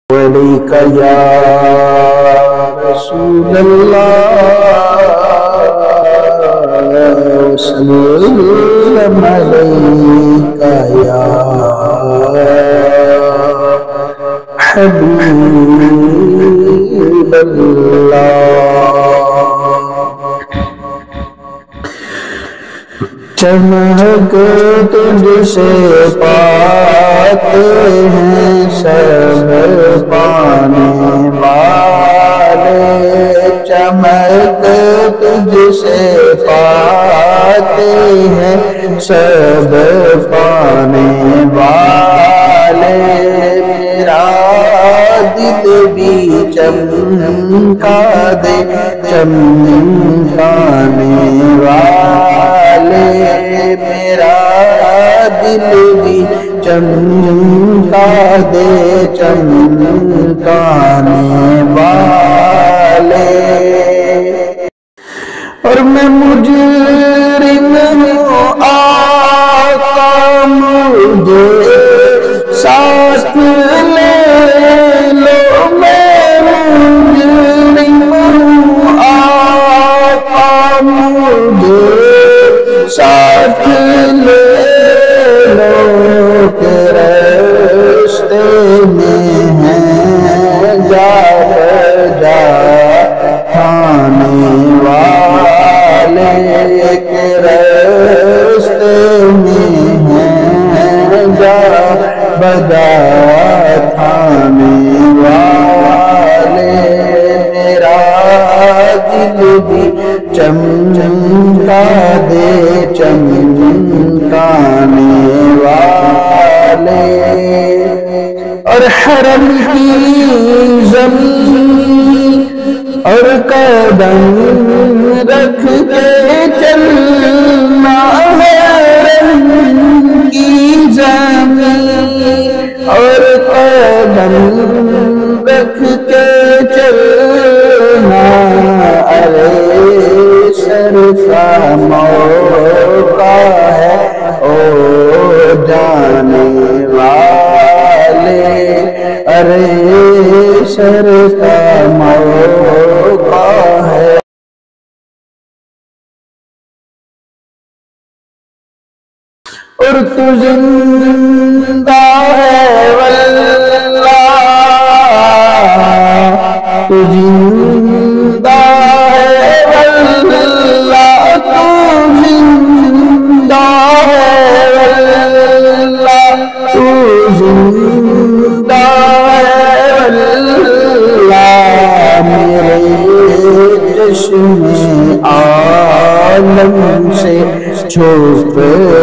علیک یا رسول اللہ وسلم علیک یا حبیب اللہ چمک تجھ سے پاتے ہیں سب پانے والے چمک تجھ سے پاتے ہیں سب پانے والے میرا دل بھی چمکا دے چمکانے والے میرا دل بھی چمکا دے چمکانے والے اور میں مجرم ہوں آقا مجھے ساتھ لے لو میں مجرم ہوں آقا مجھے ساتھ لے لو کہ راستے میں ہیں جا بجا کھانے والے کہ راستے میں ہیں جا بجا کھانے والے میرا دل بھی چمکا دے چمکانے والے اور حرم کی زمین اور قدم رکھ کے چلنا حرم کی زمین اور قدم رکھ کے چلنا ارے شرفا موقع ہے او جانے والے ارے شرفا موقع ہے اور تو زندہ ہے واللہ تو زندہ ہے واللہ تو زندہ ہے واللہ تو زندہ ہے واللہ میرے چشم عالم سے چھپ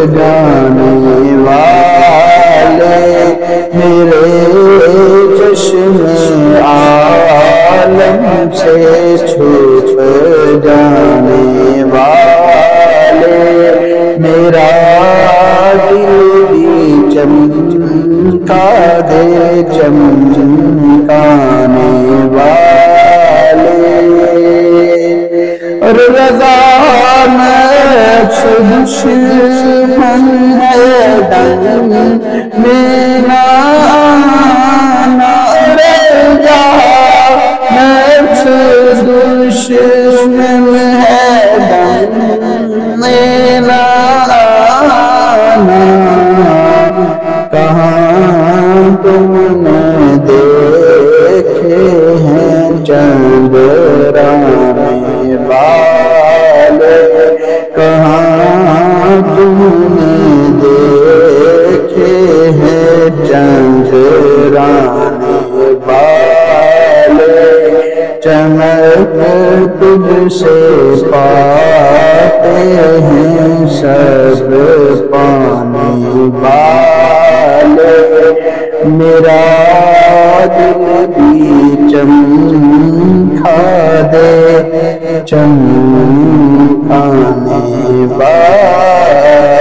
جانے والے میرے چشم عالم سے چھپ جانے والے میرا دل بھی چمکا دے چمکانے والے اور رضا نفس دشمن ہے دم میرا رضا نفس دشمن ہے دم میرا کہاں تم نے دیکھے ہیں چندرانے والے کہاں تم نے دیکھے ہیں چندرانے والے چمک تجھ سے پاتے ہیں سب پانے والے میرا دل بھی چمکا دے چمکانے والے